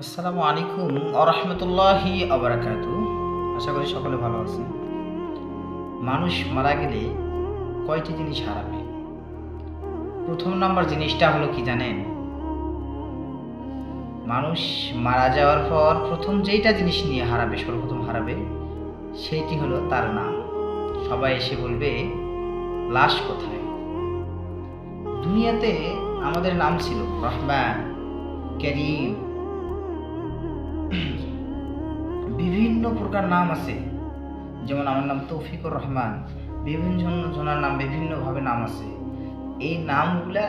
আসসালামু আলাইকুম আরহামতুল্লাহি আবরাকাতু। আশা করি সকলে ভালো আছেন। মানুষ মারা গেলে কয়টি জিনিস হারাবে? প্রথম নাম্বার জিনিসটা হলো কি জানেন? মানুষ মারা যাওয়ার পর প্রথম যেইটা জিনিস নিয়ে হারাবে, সর্বপ্রথম হারাবে, সেইটি হলো তার নাম। সবাই এসে বলবে, লাশ কোথায়? দুনিয়াতে আমাদের নাম ছিল রহমান, করিম, বিভিন্ন প্রকার নাম আছে। যেমন আমার নাম তৌফিকুর রহমান, বিভিন্ন জনের নাম বিভিন্নভাবে নাম আছে। এই নামগুলা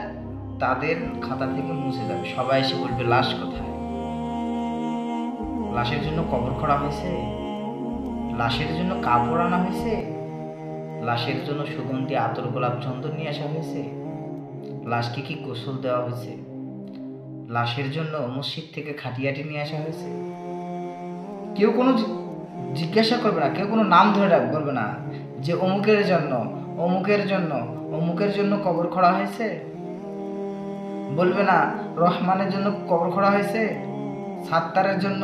তাদের খাতা থেকে মুছে যাবে। সবাই এসে বলবে, লাশ কোথায়? লাশের জন্য কবর খোঁড়া হয়েছে, লাশের জন্য কাপড় আনা হয়েছে, লাশের জন্য সুগন্ধি আতর গোলাপ চন্দন নিয়ে আসা হয়েছে, লাশকে কি গোসল দেওয়া হয়েছে, লাশের জন্য মসজিদ থেকে খাটিয়াটি নিয়ে আসা হয়েছে। কেউ কোনো জিজ্ঞাসা করবে না, কেউ কোনো নাম ধরে বলবে না যে অমুকের জন্য অমুকের জন্য অমুকের জন্য কবর খোঁড়া হয়েছে। বলবে না রহমানের জন্য কবর খোঁড়া হয়েছে, সাত্তারের জন্য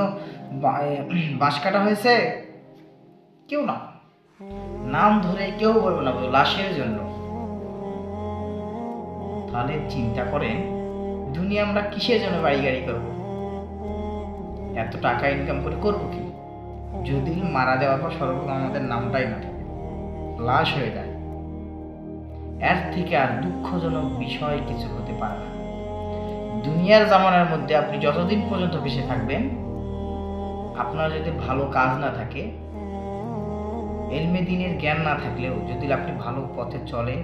বাঁশ কাটা হয়েছে। কেউ না, নাম ধরে কেউ বলবে না লাশের জন্য। তাহলে চিন্তা করেন, দুনিয়া আমরা কিসের জন্য বাড়ি গাড়ি করবো? এত টাকা ইনকাম করে করবো কি যদি মারা যাওয়ার পর সর্বপ্রথম আমাদের নামটাই না থাকে, লাশ হয়ে যায়? এর থেকে আর দুঃখজনক বিষয় কিছু হতে পারে না। দুনিয়ার জামানার মধ্যে আপনি যতদিন পর্যন্ত বেঁচে থাকবেন, আপনার যদি ভালো কাজ না থাকে, এলমে দিনের জ্ঞান না থাকলেও যদি আপনি ভালো পথে চলেন,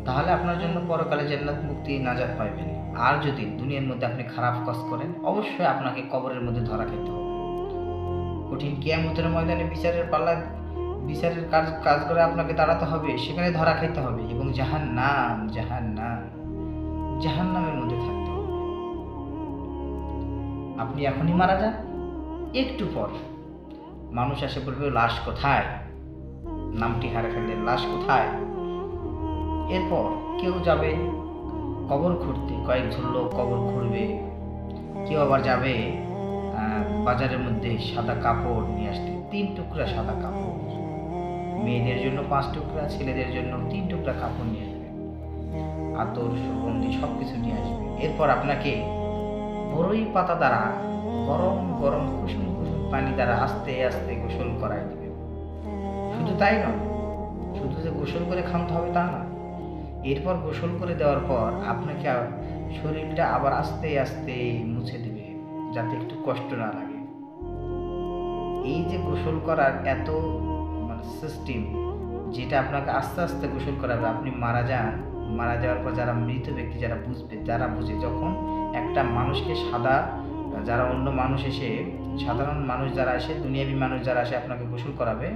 তাহলে আপনার জন্য পরকালে জান্নাত মুক্তি নাজাত পাইবেন। আর যদি দুনিয়ার মধ্যে আপনি খারাপ কাজ করেন, অবশ্যই আপনাকে কবরের মধ্যে ধরা খেতে হবে। কঠিন কিয়ামতের ময়দানে বিচারের কাজ করে আপনাকে দাঁড়াতে হবে, সেখানে ধরা খাইতে হবে এবং জাহান্নামের মধ্যে থাকতে হবে। আপনি এখনই মারা যান, একটু পর মানুষ এসে বলবে, লাশ কোথায়? নামটি হারা ফেললে লাশ কোথায়? এরপর কেউ যাবে কবর খুঁড়তে, কয়েকজন লোক কবর খুঁড়বে। কেউ আবার যাবে বাজারের মধ্যে সাদা কাপড় নিয়ে আসতে, 3 টুকরা সাদা কাপড়। মেয়েদের জন্য 5 টুকরা, ছেলেদের জন্য 3 টুকরা কাপড় নিয়ে আসবে, আতর সুগন্ধি সবকিছু নিয়ে আসবে। এরপর আপনাকে বড়ই পাতা দ্বারা গরম গরম কুসুম কুসুম পানি দ্বারা আস্তে আস্তে গোসল করাই দিবে। শুধু তাই নয়, শুধু যে গোসল করে খামতে হবে তা না। এরপর গোসল করে দেওয়ার পর আপনাকে শরীরটা আবার আস্তে আস্তে মুছে দিবে, যাতে একটু কষ্ট না লাগে। এই যে গোসল করার এত সিস্টেম, যেটা আপনাকে আস্তে আস্তে গোসল করাবে। আপনি মারা যাওয়ার পর যারা মৃত ব্যক্তি যারা বুঝে, যখন একটা মানুষকে যারা অন্য মানুষ এসে, সাধারণ মানুষ যারা আসে, দুনিয়াবি মানুষ যারা আসে আপনাকে গোসল করাবে,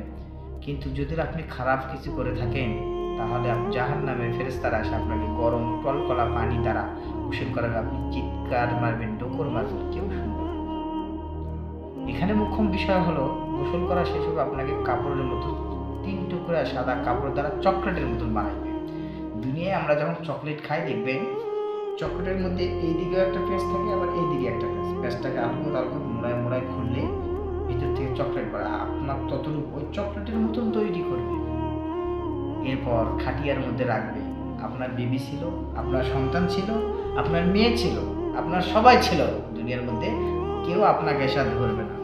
কিন্তু যদি আপনি খারাপ কিছু করে থাকেন, তাহলে জাহান্নামের ফেরেশতারা এসে আপনাকে গরম টলকলা পানি দ্বারা গোসল করাবে। আপনি চিৎকার মারবেন, ডোকর মারবেন, কেউ শুনবে না। এখানে মুখ্য বিষয় হলো, গোসল করা শেষ হবে, আপনাকে কাপড়ের মতো 3 টুকরা সাদা কাপড় দ্বারা চকলেটের মতন বানাইবে। দুনিয়ায় আমরা যখন চকলেট খাই, দেখবেন চকলেটের মধ্যে এইদিকেও একটা পেঁচ থাকে, আবার এইদিকে একটা পেঁচটাকে আলগো মোড়ায় খুললে ভিতর থেকে চকলেট পড়ে। আপনার ততটুকু ওই চকলেটের মতন তৈরি করবে। এরপর খাটিয়ার মধ্যে রাখবে। আপনার বেবি ছিল, আপনার সন্তান ছিল, আপনার মেয়ে ছিল, আপনার সবাই ছিল দুনিয়ার মধ্যে। কেউ আপনাকে এসে ধরবে না,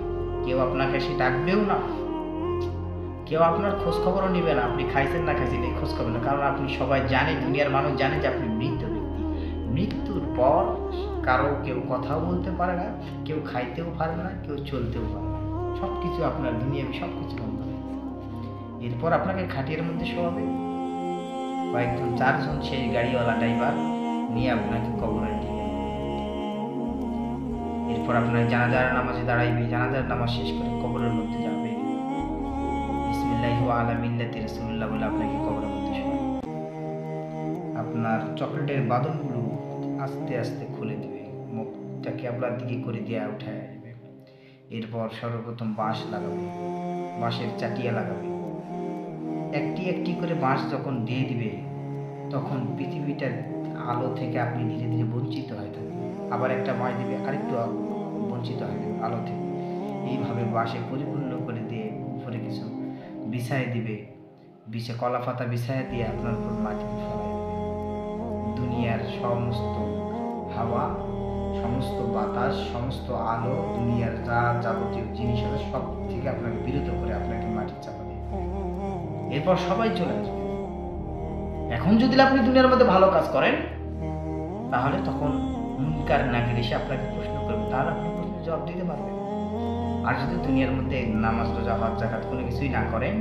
কেউ আপনাকে এসে ডাকবেও না, কেউ আপনার খোঁজ খবরও নিবে না। আপনি খাইছেন না খাইছেন এই খোঁজ খবর না, কারণ আপনি সবাই জানে, দুনিয়ার মানুষ জানে যে আপনি মৃত ব্যক্তি। মৃত্যুর পর কারো কেউ কথাও বলতে পারে না, কেউ খাইতেও পারবে না, কেউ চলতেও পারে না। সব কিছু আপনার দুনিয়াবি সব কিছু বন্ধ হবে। এরপর আপনাকে খাটিয়ার মধ্যে শোয়াবে, কয়েকজন 4 জন সেই গাড়িওয়ালা ড্রাইভার নিয়ে আপনাকে কবরে দিবে। এরপর আপনার জানাজার নামাজে দাঁড়াইবে, জানাজার নামাজ শেষ করে কবরের মধ্যে যাবে, বিসমিল্লাহি ওয়া আলা মিল্লাতি রাসূলিল্লাহ বলে আপনাকে কবরের মধ্যে শোয়াবে। আপনার চকলেটের বাঁধনগুলো আস্তে আস্তে খুলে দিবে, মুখটা ক্যাবলার দিকে করে দিয়ে উঠায় আসবে। এরপর সর্বপ্রথম বাঁশ লাগাবে, বাঁশের চাটিয়া লাগাবে। একটি একটি করে বাঁশ যখন দিয়ে দিবে, তখন পৃথিবীটার আলো থেকে আপনি ধীরে ধীরে বঞ্চিত হয়ে থাকবেন। আবার একটা বাঁশ দিবে, আরেকটু বঞ্চিত আলোকিত হয়ে যাবে আলোতে। এইভাবে বাঁশে পরিপূর্ণ করে দিয়ে উপরে কিছু বিছায় দিবে, কলা পাতা বিছায় দিয়ে আপনার উপর মাটিতে ফেলাই দেবে। দুনিয়ার সমস্ত হাওয়া, সমস্ত বাতাস, সমস্ত আলো, দুনিয়ার যা যাবতীয় জিনিস আছে সব থেকে আপনাকে বিরত করে আপনাকে মাটির চাপা দেবে। এরপর সবাই চলে আসবে। এখন যদি আপনি দুনিয়ার মধ্যে ভালো কাজ করেন, তাহলে তখন মুনকার নাকির এসে আপনাকে প্রশ্ন করবে, তাহলে আপনি প্রশ্নের জবাব দিতে পারবেন। আর যদি দুনিয়ার মধ্যে নামাজ, রোজা, হজ, যাকাত কোনো কিছুই না করেন,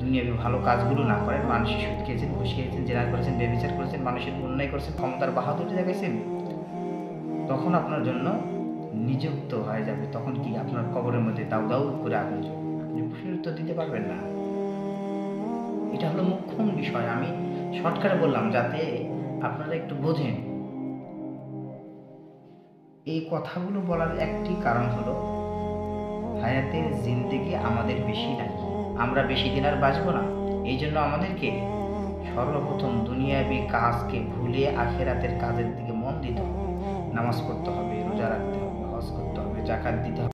দুনিয়াবি ভালো কাজগুলো না করেন, মানুষের সুদ খেয়েছেন, ঘুষ খেয়েছেন, জেনা করেছেন, ব্যভিচার করেছেন, মানুষের অন্যায় করেছেন, ক্ষমতার বাহাদুরি দেখাইছেন, তখন আপনার জন্য নিযুক্ত হয়ে যাবে। তখন কি আপনার কবরের মধ্যে দাউ দাউ করে আগুন জ্বলবে, আপনি প্রশ্নের উত্তর দিতে পারবেন না। এটা হলো মুখ্য বিষয়। আমি শর্টকাটে বললাম যাতে আপনারা একটু বোঝেন। এই কথাগুলো বলার একটি কারণ হলো, হায়াতের জিন্দেগি আমাদের বেশি নাই, আমরা বেশি দিন আর বাঁচবো না। এই জন্য আমাদেরকে সর্বপ্রথম দুনিয়াবি কাজকে ভুলে আখিরাতের কাজের দিকে মন দিতে হবে। নামাজ পড়তে হবে, রোজা রাখতে হবে, হজ করতে হবে, যাকাত দিতে হবে।